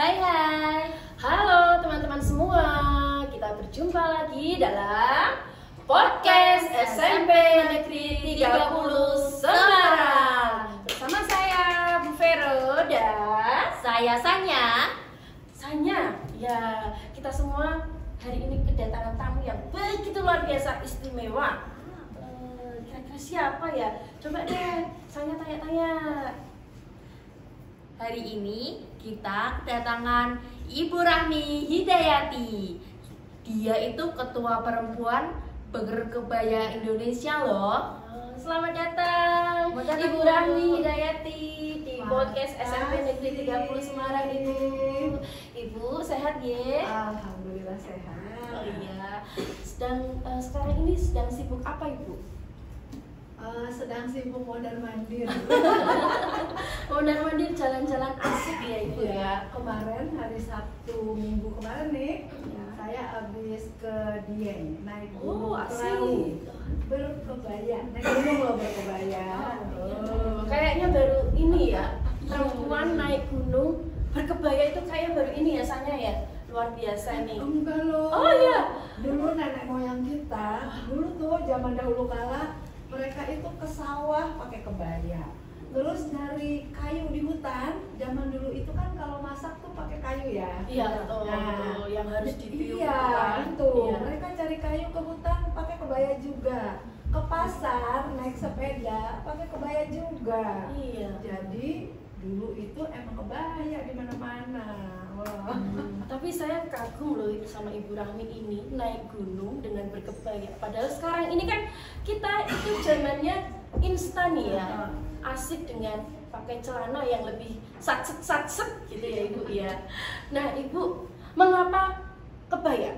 Hai hai. Halo teman-teman semua. Kita berjumpa lagi dalam podcast SMP Negeri 30 Semarang. Bersama saya Bu Vero dan Saya Sanya. Sanya. Ya, kita semua hari ini kedatangan tamu yang begitu luar biasa istimewa. Kira-kira siapa ya? Coba deh, Sanya tanya-tanya. Hari ini kita kedatangan Ibu Rahmi Hidayati. Dia itu ketua perempuan Berkebaya Indonesia loh. Selamat datang Ibu Rahmi Hidayati di podcast SMP Negeri 30 Semarang Ibu. Ibu sehat ya? Alhamdulillah sehat. Oh iya. Sekarang ini sedang sibuk apa Ibu? Sedang sibuk mondar-mandir. Mondar-mandir jalan-jalan asik ya Ibu ya. Ya, kemarin hari Sabtu Minggu kemarin nih, saya habis ke Dieng naik gunung perahu berkebaya. Naik gunung loh berkebaya. Kayaknya baru ini ya, perempuan naik gunung berkebaya itu kayak baru ini ya Sanya ya. Luar biasa nih. Enggak loh. Oh iya. Dulu nenek moyang kita, dulu tuh zaman dahulu kala mereka itu ke sawah pakai kebaya. Terus dari kayu di hutan, zaman dulu itu kan kalau masak tuh pakai kayu ya. Iya betul. Nah, yang harus ditiup. Iya, kan? itu. Iya. Mereka cari kayu ke hutan pakai kebaya juga. Ke pasar naik sepeda pakai kebaya juga. Iya. Jadi dulu itu emang kebaya di mana-mana. Wah. Tapi saya kagum loh sama Ibu Rahmi ini naik gunung dengan berkebaya. Padahal sekarang ini kan kita itu zamannya instan ya, asik dengan pakai celana yang lebih satset gitu ya Ibu ya. Nah Ibu, mengapa kebaya?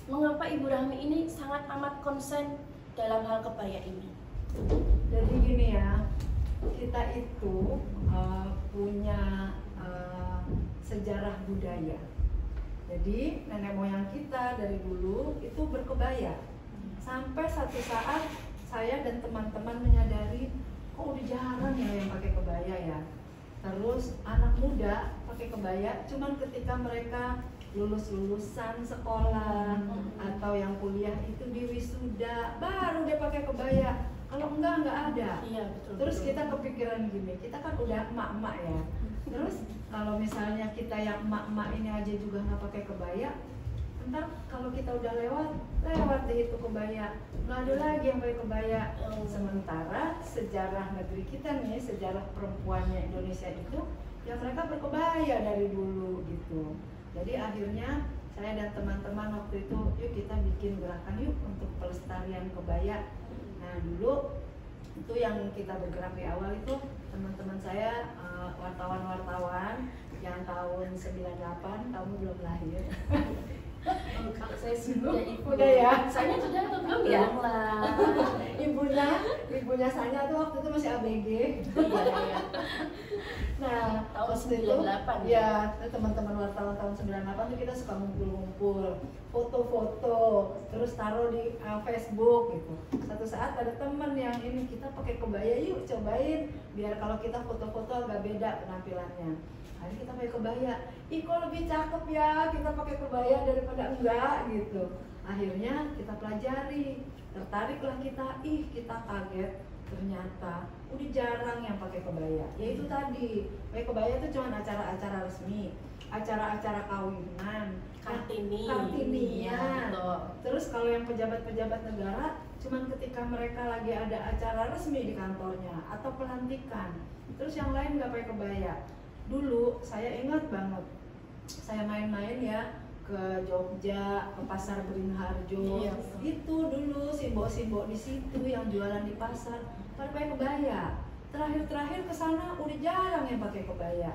Mengapa Ibu Rahmi ini sangat amat konsen dalam hal kebaya ini? Jadi gini ya, kita itu punya sejarah budaya. Jadi nenek moyang kita dari dulu itu berkebaya. Sampai satu saat saya dan teman-teman menyadari, kok udah jarang ya yang pakai kebaya ya. Terus anak muda pakai kebaya cuman ketika mereka lulusan sekolah atau yang kuliah itu di wisuda baru dia pakai kebaya. Kalau enggak ada. Iya betul. Terus betul. kita kepikiran gini, kita kan udah emak-emak ya. Terus kalau misalnya kita yang emak-emak ini aja juga nggak pakai kebaya, ntar kalau kita udah lewat deh itu kebaya, nggak ada lagi yang pakai kebaya. Sementara sejarah negeri kita nih, sejarah perempuannya Indonesia itu, ya mereka berkebaya dari dulu gitu. Jadi akhirnya saya dan teman-teman waktu itu, yuk kita bikin gerakan yuk untuk pelestarian kebaya. Nah dulu itu yang kita bergerak di awal itu teman-teman saya wartawan-wartawan yang tahun 98, kamu belum lahir. Kalau saya sudah Ibu. Udah ya? Saya sudah atau belum ya? Belum lah. Ibunya Sanya tuh waktu itu masih ABG. Iya. Nah, Tahun waktu itu 98 ya, teman-teman wartawan tahun 98 tuh kita suka ngumpul-ngumpul, foto-foto, terus taruh di Facebook gitu. Satu saat ada teman yang ini, kita pakai kebaya yuk cobain, biar kalau kita foto-foto agak beda penampilannya. Hari kita pakai kebaya, ih kok lebih cakep ya kita pakai kebaya daripada enggak gitu. Akhirnya kita pelajari, tertariklah kita, kita kaget ternyata udah jarang yang pakai kebaya. Ya itu tadi, pakai kebaya itu cuma acara-acara resmi, acara-acara kawinan, Kartini. Kartinian. Terus kalau yang pejabat-pejabat negara, cuman ketika mereka lagi ada acara resmi di kantornya atau pelantikan. Terus yang lain nggak pakai kebaya. Dulu saya ingat banget, saya main-main ya ke Jogja, ke pasar Beringharjo. Iya. Itu dulu simbol-simbol di situ yang jualan di pasar pada pakai kebaya. Terakhir ke sana udah jarang yang pakai kebaya.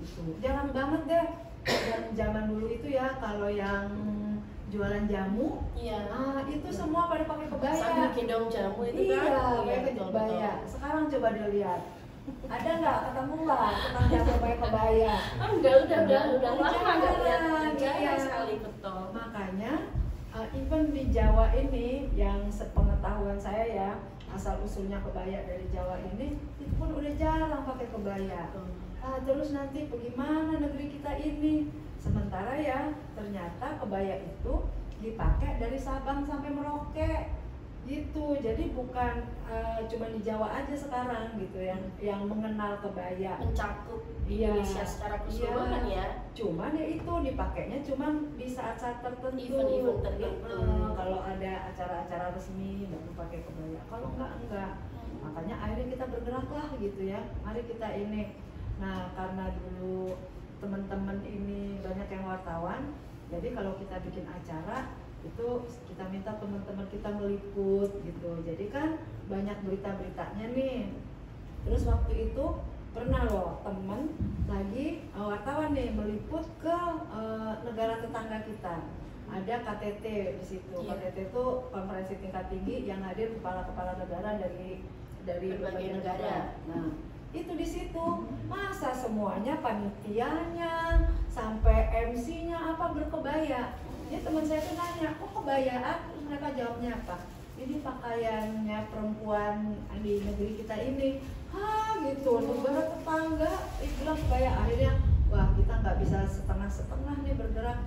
Gitu. Jarang banget deh. Dan zaman dulu itu ya kalau yang jualan jamu, Iya. itu semua pada pakai kebaya. Sambil gendong jamu itu kan? Iya, pakai betul, kebaya. betul. Sekarang coba dilihat. Ada nggak ketemu nggak tukang jamu pakai kebaya? Oh enggak, udah lama enggak lihat. Jarang, Jarang iya. sekali betul. Makanya even di Jawa ini yang sepengetahuan saya ya, asal usulnya kebaya dari Jawa ini itu pun udah jarang pakai kebaya. terus nanti bagaimana negeri kita ini. Sementara ya ternyata kebaya itu dipakai dari Sabang sampai Merauke gitu. Jadi bukan cuma di Jawa aja sekarang gitu yang mengenal kebaya, mencakup Iya, Indonesia secara keseluruhan ya. Cuman ya itu dipakainya cuman di saat-saat tertentu. Event-event tertentu. Kalau ada acara-acara resmi baru pakai kebaya. Kalau enggak. Makanya akhirnya kita bergeraklah gitu ya. Mari kita ini. Nah, karena dulu teman-teman ini banyak yang wartawan, jadi kalau kita bikin acara itu kita minta teman-teman kita meliput gitu. Jadi kan banyak berita-beritanya nih. Terus waktu itu pernah loh temen lagi wartawan nih meliput ke negara tetangga kita. Ada KTT di situ. KTT itu konferensi tingkat tinggi yang hadir kepala-kepala negara dari berbagai negara. Nah, itu di situ masa semuanya panitianya sampai MC-nya apa berkebaya. Jadi teman saya tuh nanya, kok kebayaan? Terus mereka jawabnya apa? Ini pakaiannya perempuan di negeri kita ini. Gitu, negara tetangga bilang kebaya. Akhirnya, wah kita nggak bisa setengah-setengah nih bergerak.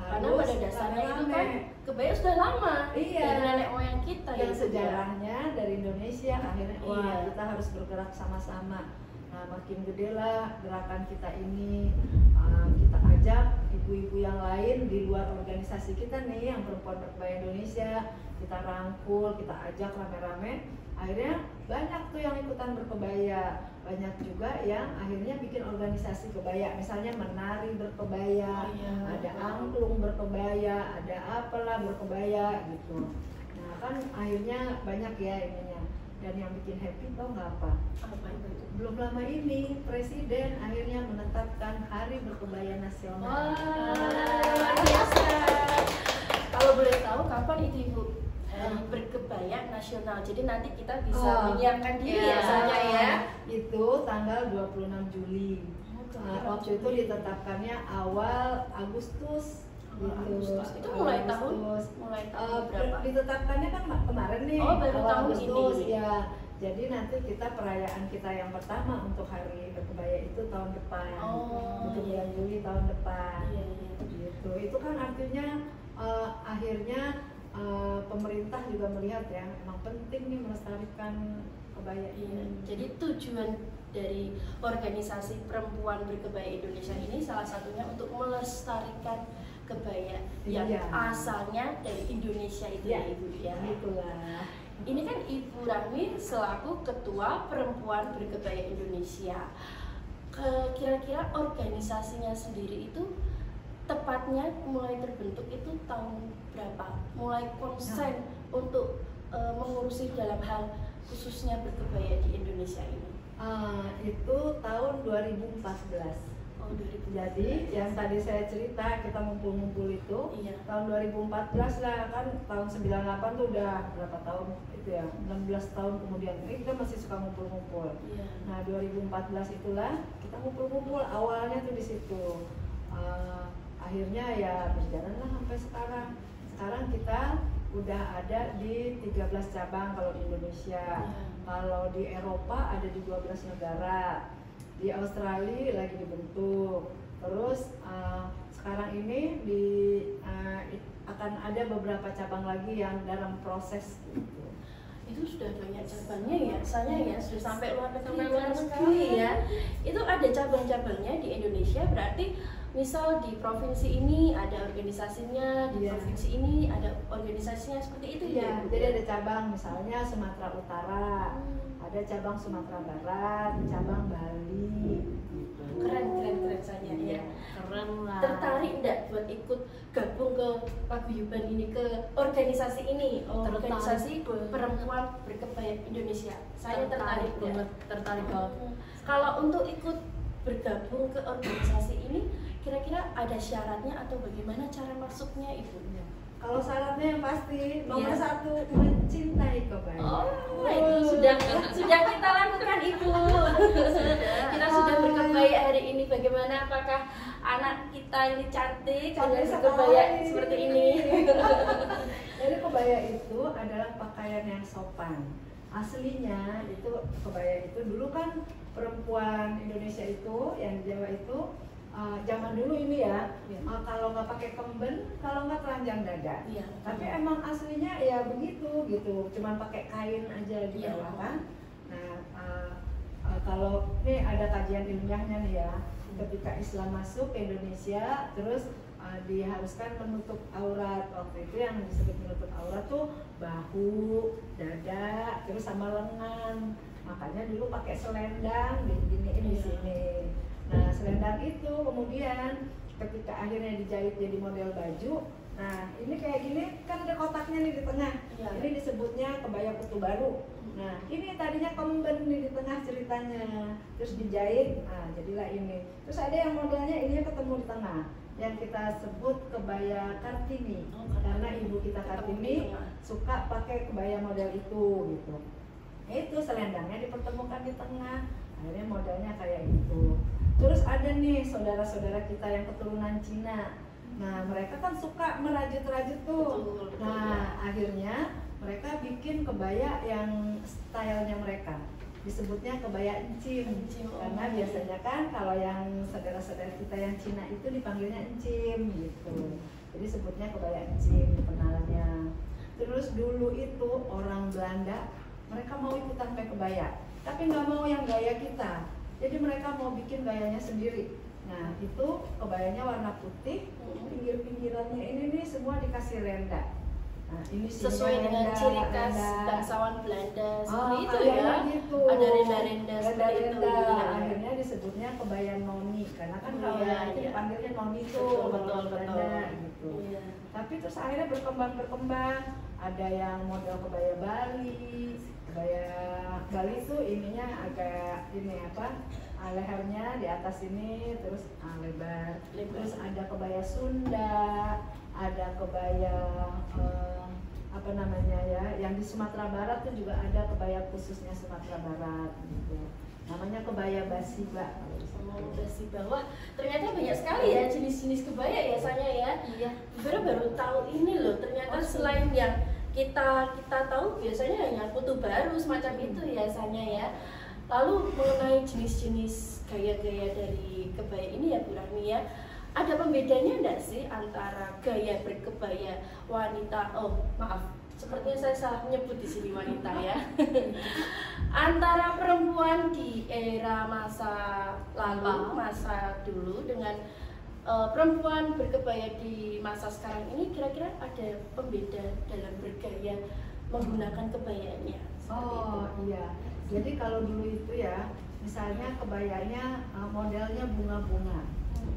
Karena pada dasarnya itu kan kebaya sudah lama dari nenek moyang kita yang sejarahnya dari Indonesia. Akhirnya kita harus bergerak sama-sama. Nah, makin gede lah gerakan kita ini. Kita ajak ibu-ibu yang lain di luar organisasi kita nih yang perempuan berkebaya Indonesia, kita rangkul, kita ajak rame-rame. Akhirnya banyak tuh yang ikutan berkebaya, banyak juga yang akhirnya bikin organisasi kebaya, misalnya menari berkebaya, ada angklung berkebaya, ada apalah berkebaya gitu. Nah kan akhirnya banyak ya ininya. Dan yang bikin happy tau nggak apa? Belum lama ini Presiden akhirnya menetapkan Hari Berkebaya Nasional. Wah, biasa. Kalau boleh tahu kapan itu Ibu? Hari Berkebaya Nasional. Jadi nanti kita bisa menyiapkan diri ya saya ya. Itu tanggal 26 Juli. Waktu itu ditetapkannya awal Agustus. Itu mulai tahun berapa? Ditetapkannya kan kemarin nih. Baru tahun Agustus, ini. Ya. Jadi nanti kita perayaan kita yang pertama untuk Hari Berkebaya itu tahun depan. Untuk bulan Juli tahun depan. Gitu. Itu kan artinya akhirnya pemerintah juga melihat ya, memang penting nih melestarikan kebaya ini. Jadi tujuan dari organisasi perempuan berkebaya Indonesia ini salah satunya untuk melestarikan kebaya yang asalnya dari Indonesia itu ya Ibu ya. Itulah. Ini kan Ibu Rahmi selaku Ketua Perempuan Berkebaya Indonesia. Kira-kira organisasinya sendiri itu tepatnya mulai terbentuk itu tahun berapa? Mulai konsen untuk mengurusi dalam hal khususnya berkebaya di Indonesia ini? Itu tahun 2014. Jadi yang tadi saya cerita kita ngumpul-ngumpul itu tahun 2014 lah, kan tahun 98 tuh udah berapa tahun itu ya, 16 tahun kemudian kita masih suka ngumpul-ngumpul. Nah 2014 itulah kita ngumpul-ngumpul awalnya tuh di situ. Akhirnya ya berjalan lah sampai sekarang. Sekarang kita udah ada di 13 cabang kalau di Indonesia. Kalau di Eropa ada di 12 negara. Di Australia lagi dibentuk. Terus sekarang ini akan ada beberapa cabang lagi yang dalam proses gitu. Itu sudah banyak cabangnya ya, saya ya sudah sampai luar negeri ya. Itu ada cabang-cabangnya di Indonesia, berarti misal di provinsi ini ada organisasinya, di provinsi ini ada organisasinya, seperti itu ya. Jadi ada cabang misalnya Sumatera Utara, ada cabang Sumatera Barat, cabang Bali. Keren saja ya. Keren lah. Tertarik enggak buat ikut gabung ke paguyuban ini, ke organisasi ini, organisasi perempuan berkebaya Indonesia? Saya tertarik banget. Tertarik banget. Kalau untuk ikut bergabung ke organisasi ini, kira-kira ada syaratnya atau bagaimana cara masuknya Ibu? Kalau syaratnya yang pasti nomor satu mencintai kebaya. Itu sudah kita lakukan Ibu. Kita sudah berkebaya hari ini. Bagaimana? Apakah anak kita ini cantik dengan berkebaya seperti ini? Jadi kebaya itu adalah pakaian yang sopan. Aslinya itu kebaya itu dulu kan perempuan Indonesia itu yang di Jawa itu zaman dulu ini ya, kalau nggak pakai kemben, kalau nggak telanjang dada. Iya. Tapi emang aslinya ya begitu gitu, cuman pakai kain aja di Iya. bawah kan. Nah kalau ini ada kajian ilmiahnya nih ya, ketika Islam masuk ke Indonesia, terus diharuskan menutup aurat. Waktu itu yang disebut menutup aurat tuh bahu, dada, terus sama lengan. Makanya dulu pakai selendang diginiin di sini. Nah selendang itu kemudian ketika akhirnya dijahit jadi model baju, nah ini kayak gini kan ada kotaknya nih di tengah. Ini disebutnya kebaya kutu baru. Nah ini tadinya kemben nih di tengah ceritanya, terus dijahit, nah jadilah ini. Terus ada yang modelnya ini ketemu di tengah, yang kita sebut kebaya Kartini. Karena ibu kita Kartini suka pakai kebaya model itu gitu. Itu selendangnya dipertemukan di tengah, akhirnya modelnya kayak gitu. Terus ada nih saudara-saudara kita yang keturunan Cina. Nah mereka kan suka merajut-rajut tuh. Betul, Nah akhirnya mereka bikin kebaya yang stylenya mereka, disebutnya kebaya encim. Karena biasanya kan kalau yang saudara-saudara kita yang Cina itu dipanggilnya encim gitu. Jadi sebutnya kebaya encim penalnya. Terus dulu itu orang Belanda mereka mau ikutan pakai kebaya, tapi nggak mau yang gaya kita. Jadi mereka mau bikin gayanya sendiri. Nah itu kebayanya warna putih, pinggir-pinggirannya ini nih semua dikasih renda. Nah, ini sesuai dengan ciri khas bangsawan Belanda seperti itu ya. Gitu. Ada renda-renda seperti itu. Renda. Akhirnya disebutnya kebaya noni, karena kan kalau itu dipanggilnya noni tuh betul. Belanda gitu. Iya. Tapi terus akhirnya berkembang. Ada yang model kebaya Bali. Kebaya Bali tuh ininya agak ini apa? Lehernya di atas ini terus lebar. Terus ada kebaya Sunda, ada kebaya apa namanya ya, yang di Sumatera Barat tuh juga ada kebaya khususnya Sumatera Barat gitu. Namanya kebaya Basiba. Basiba. Wah, ternyata banyak sekali ya jenis-jenis kebaya ya Sanya ya. Iya. Baru tahu ini loh, ternyata selain yang kita tahu biasanya hanya kutu baru semacam itu ya Sanya ya. Lalu mengenai jenis-jenis gaya-gaya dari kebaya ini ya Bu Rahmi ya, ada pembedanya enggak sih antara gaya berkebaya wanita, sepertinya saya salah menyebut di sini wanita ya, antara perempuan di era masa lalu, masa dulu dengan perempuan berkebaya di masa sekarang ini, kira-kira ada pembeda dalam bergaya menggunakan kebayanya? Iya. Jadi kalau dulu itu ya, misalnya kebayanya modelnya bunga-bunga.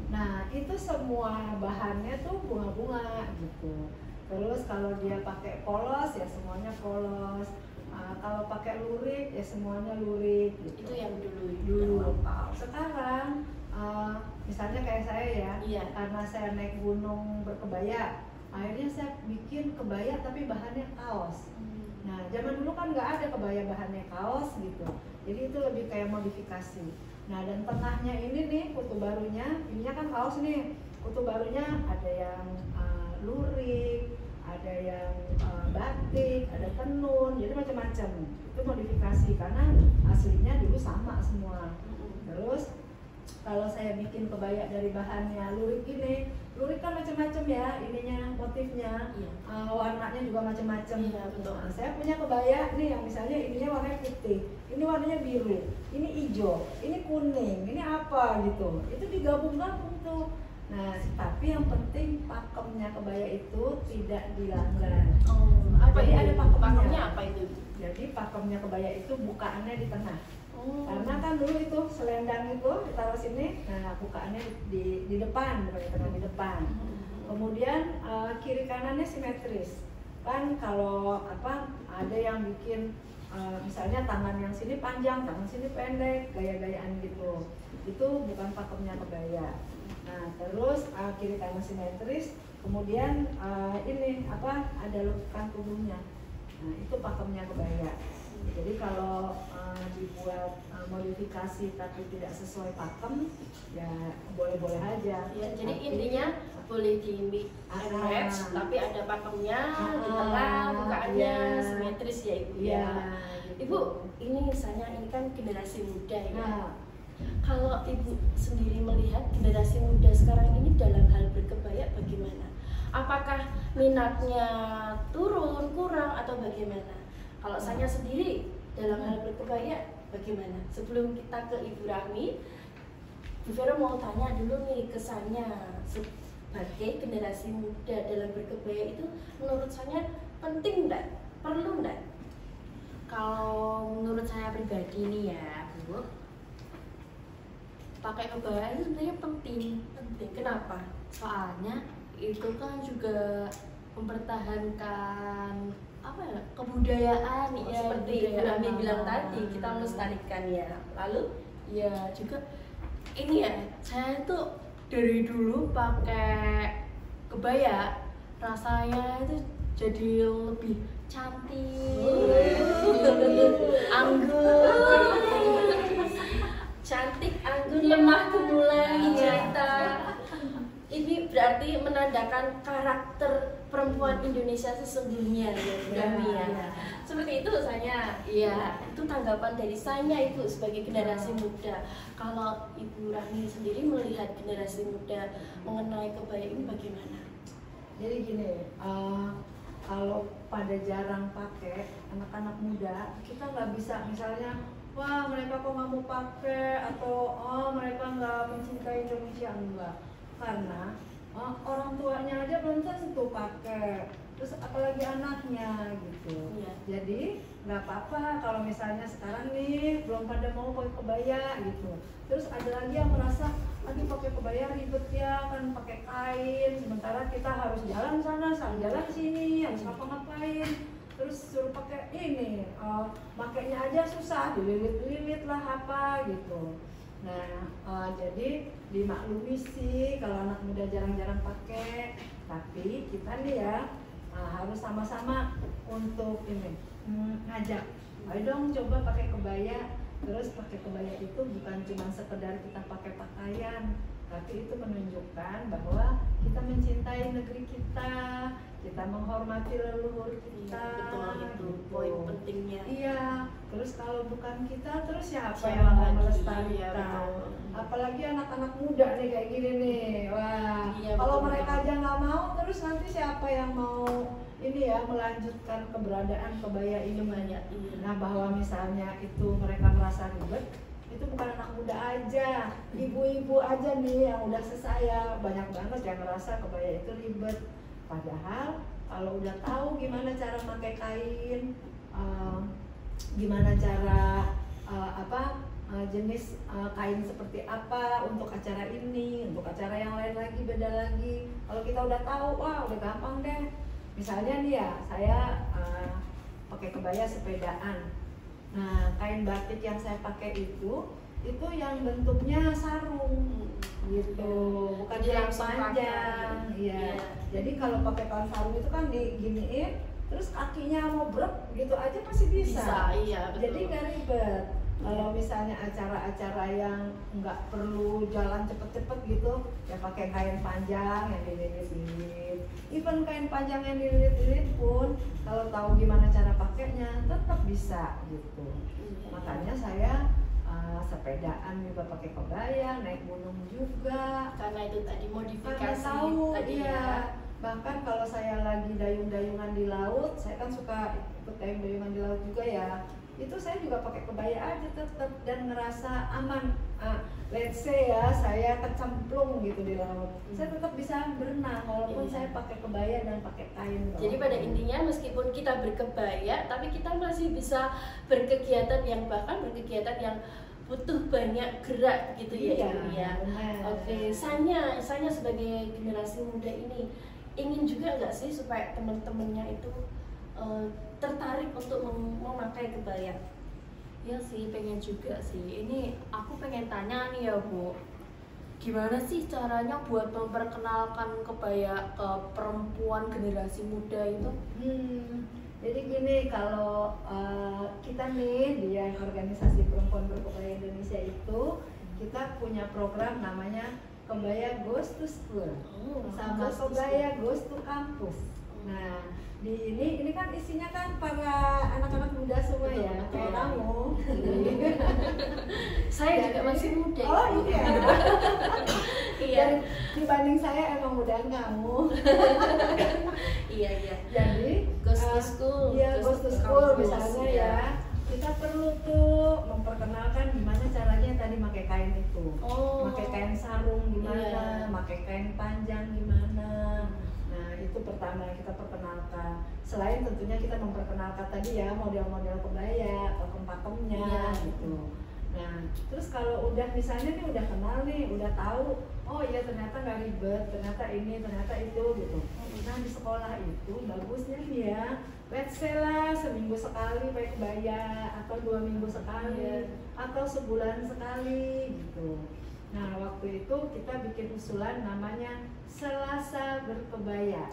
Nah itu semua bahannya tuh bunga-bunga gitu. Terus kalau dia pakai polos ya semuanya polos. Kalau pakai lurik ya semuanya lurik gitu. Itu yang dulu. Sekarang misalnya kayak saya ya, karena saya naik gunung berkebaya, akhirnya saya bikin kebaya tapi bahannya kaos. Nah zaman dulu kan nggak ada kebaya bahannya kaos gitu, jadi itu lebih kayak modifikasi. Nah dan tengahnya ini nih kutu barunya, ininya kan kaos nih, kutu barunya ada yang lurik, ada yang batik, ada tenun, jadi macam-macam. Itu modifikasi karena aslinya dulu sama semua. Terus kalau saya bikin kebaya dari bahannya lurik ini, lurik kan macam-macam ya, ininya motifnya, warnanya juga macam-macam. Nah, saya punya kebaya nih yang misalnya ininya warnanya putih, ini warnanya biru, ini hijau, ini kuning, ini apa gitu. Itu digabung-gabung tuh. Nah, tapi yang penting pakemnya kebaya itu tidak dilanggar. Jadi ada pakemnya apa itu? Jadi pakemnya kebaya itu bukaannya di tengah. Karena kan dulu itu selendang itu ditaruh sini, nah bukaannya di depan, bukan di tengah, di depan. Kemudian kiri kanannya simetris. Kan kalau ada yang bikin misalnya tangan yang sini panjang, tangan sini pendek, gaya-gayaan gitu. Itu bukan pakemnya kebaya. Nah terus kiri kanan simetris, kemudian ini ada lekukan tubuhnya. Nah itu pakemnya kebaya. Jadi kalau dibuat modifikasi tapi tidak sesuai pakem, ya boleh-boleh aja. Ya, jadi intinya boleh di match, tapi ada pakemnya di tengah, bukaannya simetris ya Ibu ya. Ibu, ini misalnya ini kan generasi muda ya. Kalau Ibu sendiri melihat generasi muda sekarang ini dalam hal berkebaya bagaimana? Apakah minatnya turun, kurang, atau bagaimana? Kalau saya sendiri dalam hal berkebaya bagaimana? Sebelum kita ke Ibu Rahmi, Bu Vero mau tanya dulu nih kesannya sebagai generasi muda dalam berkebaya itu menurut saya penting enggak? Perlu enggak? Kalau menurut saya pribadi nih ya Bu, pakai kebaya itu sebenarnya penting. Kenapa? Soalnya itu kan juga mempertahankan apa ya, kebudayaan ya, Seperti Ibu Rahmi bilang tadi, kita melestarikan ya. Lalu ya juga ini ya, saya tuh dari dulu pakai kebaya rasanya itu jadi lebih cantik, anggun, cantik, anggun, lemah gemulai cerita. Ini berarti menandakan karakter perempuan Indonesia sesungguhnya ya, Bu Rahmi ya. Seperti itu saya. Iya, itu tanggapan dari saya Ibu sebagai generasi muda. Kalau Ibu Rahmi sendiri melihat generasi muda mengenai kebaya ini bagaimana? Jadi gini, kalau pada jarang pakai anak-anak muda, kita nggak bisa misalnya, wah mereka kok nggak mau pakai, atau oh mereka nggak mencintai Indonesia, enggak. Karena orang tuanya aja belum tentu pakai, terus apalagi anaknya gitu. Iya. Jadi nggak apa-apa kalau misalnya sekarang nih belum pada mau pakai kebaya gitu. Terus ada lagi yang merasa lagi pakai kebaya ribet ya, kan pakai kain, sementara kita harus jalan sana, jalan sini, harus ngapa-ngapain. Terus suruh pakai ini, makainya aja susah, dililit-lilit lah apa gitu. Nah, jadi dimaklumi sih kalau anak muda jarang-jarang pakai, tapi kita nih ya harus sama-sama untuk ini ngajak. Ayo dong coba pakai kebaya. Terus pakai kebaya itu bukan cuma sekedar kita pakai pakaian, tapi itu menunjukkan bahwa kita mencintai negeri kita menghormati leluhur kita. Betul, itu poin pentingnya. Iya, terus kalau bukan kita, terus siapa Siapa yang mau lagi? melestarikan? Iya, betul. Apalagi anak-anak muda nih kayak gini nih. Wah, Iya, kalau betul, mereka betul. aja nggak mau, terus nanti siapa yang mau ini ya melanjutkan keberadaan kebaya ini? Banyak, iya. Nah, bahwa misalnya itu mereka merasa ribet, itu bukan anak muda aja, ibu-ibu aja nih yang udah sesaya, banyak banget yang ngerasa kebaya itu ribet. Padahal kalau udah tahu gimana cara pakai kain, gimana cara jenis kain seperti apa untuk acara ini, untuk acara yang lain lagi beda lagi. Kalau kita udah tahu, wah udah gampang deh. Misalnya nih ya, saya pakai kebaya sepedaan. Nah, kain batik yang saya pakai itu yang bentuknya sarung gitu, bukan Jadi yang langsung panjang. pakai. Iya. Iya. Jadi kalau pakai kain sarung itu kan diginiin, terus kakinya mau brek gitu aja pasti bisa. Iya, betul. Jadi nggak ribet. Kalau misalnya acara-acara yang nggak perlu jalan cepet-cepet gitu, ya pakai kain panjang yang dililit-lilit. Even kain panjang yang dililit-lilit pun, kalau tahu gimana cara pakainya, tetap bisa gitu. Iya. Makanya saya sepedaan juga pakai kebaya, naik gunung juga. Karena itu tadi Karena modifikasi tahu, tadi iya. ya. Bahkan kalau saya lagi dayung-dayungan di laut, saya kan suka ikut dayung-dayungan di laut juga ya. Itu saya juga pakai kebaya aja tetap dan ngerasa aman. Let's say ya, saya kecemplung gitu di laut, saya tetap bisa berenang walaupun Iya. saya pakai kebaya dan pakai kain. Jadi pada intinya meskipun kita berkebaya, tapi kita masih bisa berkegiatan yang butuh banyak gerak gitu ya, Iya, Ibu ya. benar. Oke, saya sebagai generasi muda ini ingin juga nggak sih supaya teman-temannya itu tertarik untuk memakai kebaya? Ya sih, pengen juga sih. Ini aku pengen tanya nih ya Bu, gimana sih caranya buat memperkenalkan kebaya ke perempuan generasi muda itu? Jadi gini, kalau kita nih di organisasi perempuan berkebaya Indonesia itu, kita punya program namanya kebaya goes to school sama goes to kebaya goes to kampus. Nah, di ini kan isinya kan para anak-anak muda semua ya, kayak kamu. Saya juga masih muda. Oh iya. Iya. Dan dibanding saya emang muda kamu. Iya. Jadi Goes to school. Iya, goes to school kampus, misalnya iya. ya. Kita perlu tuh memperkenalkan gimana caranya tadi pakai kain itu. Pakai kain sarung gimana, pakai kain panjang gimana. Nah, itu pertama kita perkenalkan. Selain tentunya kita memperkenalkan tadi ya model-model kebaya, pakem-pakemnya gitu. Nah, terus kalau udah misalnya nih udah kenal nih, udah tahu, oh iya ternyata nggak ribet, ternyata ini, ternyata itu gitu. Nah, di sekolah itu bagusnya nih ya, let's say lah seminggu sekali pakai kebaya, atau 2 minggu sekali, atau sebulan sekali gitu. Nah, waktu itu kita bikin usulan namanya Selasa Berkebaya.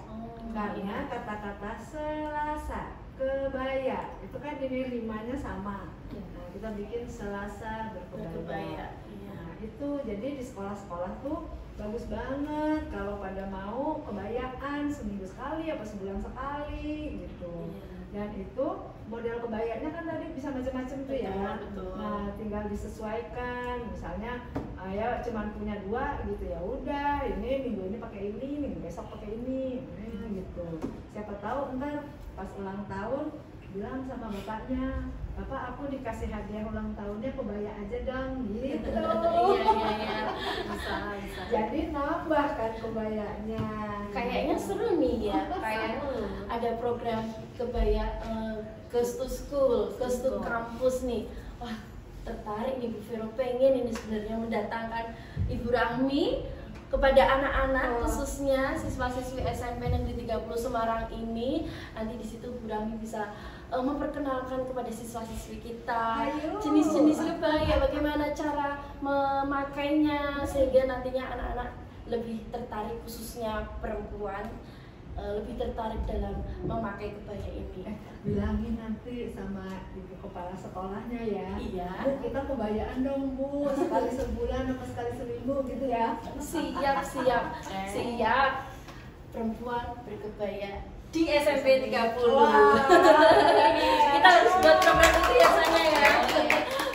Karena kata-kata Selasa Kebaya itu kan ini rimanya sama. Nah, kita bikin Selasa Berkebaya. Nah, itu jadi di sekolah-sekolah tuh bagus banget kalau pada mau kebayaan seminggu sekali apa sebulan sekali gitu. Dan itu model kebayanya kan tadi bisa macam-macam tuh ya. Betul. Nah, tinggal disesuaikan. Misalnya ya cuman punya 2 gitu, ya udah ini minggu ini pakai ini, minggu besok pakai ini, gitu. Siapa tahu ntar pas ulang tahun bilang sama bapaknya, Bapak aku dikasih hadiah ulang tahunnya kebaya aja dong, gitu. Iya. Bisa. Jadi nambah kan kebayanya. Kayaknya seru nih ya, kayak ada program kebaya goes to school, goes to kampus nih. Wah, tertarik nih Bu Vero, pengen ini sebenarnya mendatangkan Ibu Rahmi kepada anak-anak khususnya siswa-siswi SMP Negeri 30 Semarang ini. Nanti di situ Bu Rahmi bisa memperkenalkan kepada siswa-siswi kita jenis-jenis kebaya, bagaimana cara memakainya sehingga nantinya anak-anak lebih tertarik, khususnya perempuan lebih tertarik dalam memakai kebaya ini. Bilangin nanti sama ibu kepala sekolahnya ya. Iya. Bu, kita kebayaan dong Bu, sekali sebulan atau sekali seminggu gitu ya. Siap. Perempuan berkebaya di SMP 30. Wah. Kita harus buat program itu biasanya ya.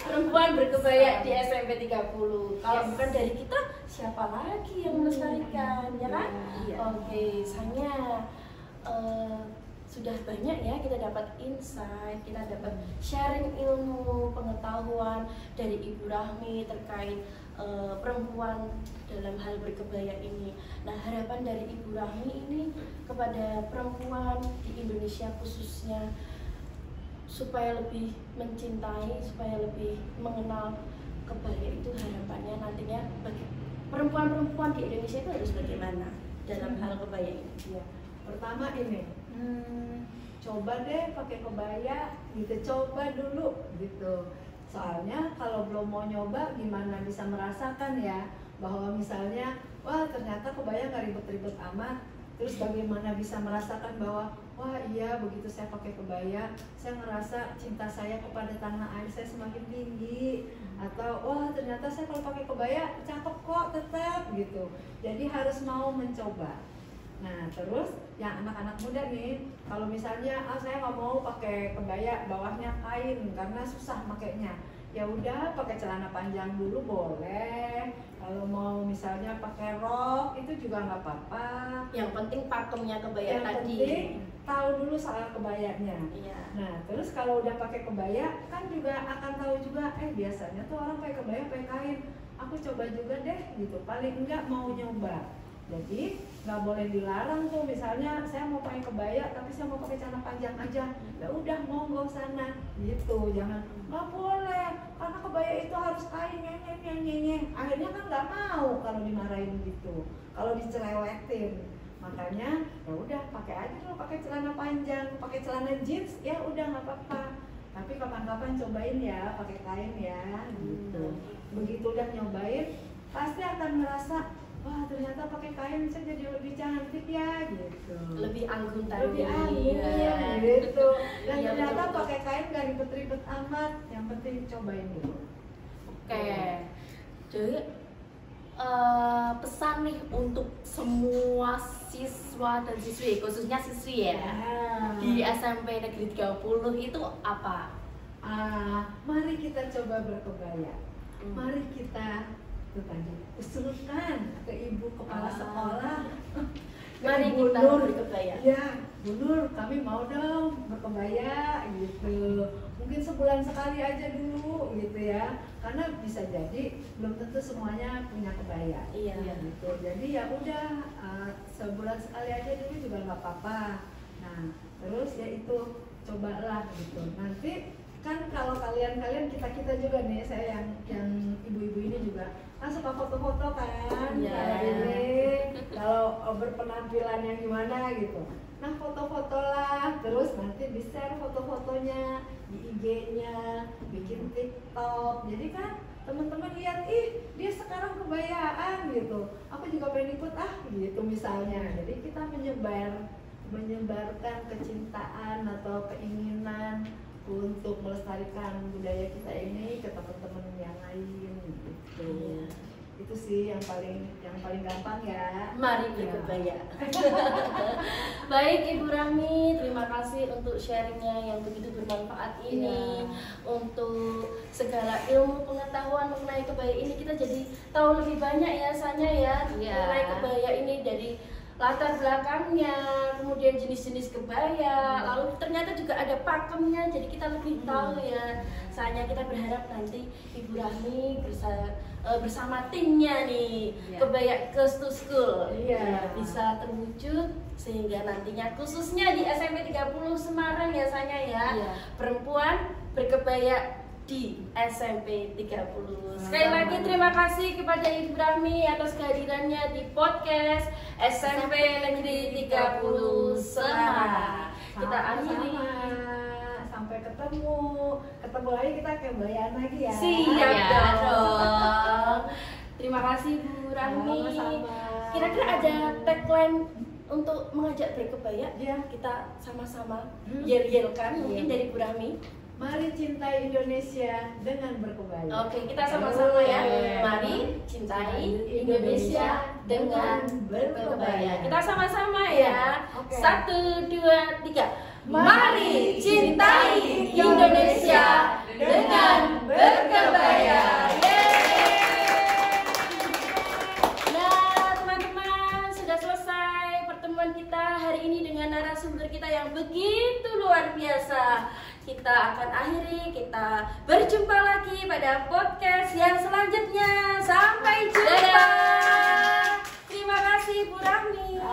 Perempuan berkebaya di SMP 30. Kalau bukan dari kita, siapa lagi yang melestarikan, ya kan? Iya. Oke, sayangnya sudah banyak ya kita dapat insight, kita dapat sharing ilmu, pengetahuan dari Ibu Rahmi terkait perempuan dalam hal berkebaya ini. Nah, harapan dari Ibu Rahmi ini kepada perempuan di Indonesia khususnya supaya lebih mencintai, supaya lebih mengenal kebaya itu, harapannya nantinya bagi perempuan-perempuan di Indonesia itu harus bagaimana dalam hal kebaya ini? Ya. Pertama ini, coba deh pakai kebaya gitu, coba dulu gitu. Soalnya kalau belum mau nyoba gimana bisa merasakan ya bahwa misalnya wah ternyata kebaya nggak ribet-ribet amat. Terus bagaimana bisa merasakan bahwa wah iya begitu saya pakai kebaya saya ngerasa cinta saya kepada tanah air saya semakin tinggi, atau wah ternyata saya kalau pakai kebaya cakep kok tetap gitu. Jadi harus mau mencoba. Nah terus yang anak-anak muda nih, kalau misalnya saya nggak mau pakai kebaya bawahnya kain karena susah makainya, ya udah pakai celana panjang dulu boleh. Kalau mau misalnya pakai rok itu juga nggak apa-apa. Yang penting pakemnya kebaya Yang tadi. penting tahu dulu soal kebayanya. Iya. Nah terus kalau udah pakai kebaya kan juga akan tahu juga biasanya tuh orang pakai kebaya pakai kain. Aku coba juga deh gitu. Paling enggak mau nyoba. Jadi nggak boleh dilarang tuh, misalnya saya mau pakai kebaya tapi saya mau pakai celana panjang aja, ya udah monggo sana gitu. Jangan nggak boleh karena kebaya itu harus kain nyenyeng. Akhirnya kan nggak mau kalau dimarahin gitu, kalau dicerewetin. Makanya ya udah pakai aja dulu, pakai celana panjang, pakai celana jeans ya udah nggak apa-apa. Tapi kapan-kapan cobain ya pakai kain ya gitu. Begitu udah nyobain pasti akan merasa wah ternyata pakai kain saya jadi lebih cantik ya gitu. Lebih anggun tadi. Lebih anggun ya gitu. Dan Iya, ternyata betul. pakai kain gak ribet-ribet amat. Yang penting cobain dulu. Oke. Jadi pesan nih untuk semua siswa dan siswi, khususnya siswi ya, di SMP Negeri 30 itu apa? Mari kita coba berkebaya. Mari kita usulkan ke ibu kepala sekolah. Mari Bu kita Nur, berkebaya. ya, Bu Nur, kami mau dong berkebaya gitu. Mungkin sebulan sekali aja dulu gitu ya. Karena bisa jadi belum tentu semuanya punya kebaya. Iya. Gitu. Jadi ya udah sebulan sekali aja dulu juga nggak apa-apa. Nah, terus ya itu cobalah gitu. Nanti kan kalau kalian kita juga nih, saya yang ibu-ibu ini juga kan suka foto-foto kan, Iya. kalau berpenampilan yang gimana gitu. Nah, foto-foto lah, terus nanti di-share foto-fotonya di IG-nya, bikin TikTok. Jadi kan teman-teman lihat, ih dia sekarang kebayaan gitu. Aku juga pengen ikut gitu misalnya. Jadi kita menyebarkan kecintaan atau keinginan untuk melestarikan budaya kita ini ke teman-teman yang lain gitu. Itu sih yang paling gampang ya. Mari berkebaya. Baik Ibu Rahmi, terima kasih untuk sharingnya yang begitu bermanfaat ini. Untuk segala ilmu pengetahuan mengenai kebaya ini, kita jadi tahu lebih banyak ya Sanya ya mengenai kebaya ini, dari latar belakangnya, kemudian jenis-jenis kebaya, lalu ternyata juga ada pakemnya, jadi kita lebih tahu ya. Soalnya kita berharap nanti Ibu Rahmi bersama timnya nih, kebaya Girls to School bisa terwujud, sehingga nantinya khususnya di SMP 30 Semarang ya Sanya ya, perempuan berkebaya di SMP 30. Sekali lagi terima kasih kepada Ibu Rahmi atas kehadirannya di podcast SMP Negeri 30 Semarang. Kita akhiri. Sampai ketemu lagi, kita kebayaan lagi ya. Siap dong. Terima kasih Bu Rahmi. Kira-kira ada tagline untuk mengajak berkebaya? Kita sama-sama yel-yelkan mungkin dari Bu Rahmi. Mari cintai Indonesia dengan berkebaya. Oke, kita sama-sama ya. Mari cintai Indonesia dengan berkebaya. Kita sama-sama ya. 1, 2, 3. Mari cintai Indonesia dengan berkebaya. Nah, teman-teman, sudah selesai pertemuan kita hari ini dengan narasumber kita yang begitu luar biasa. Kita akan akhiri, kita berjumpa lagi pada podcast yang selanjutnya. Sampai jumpa. Terima kasih Bu Rahmi.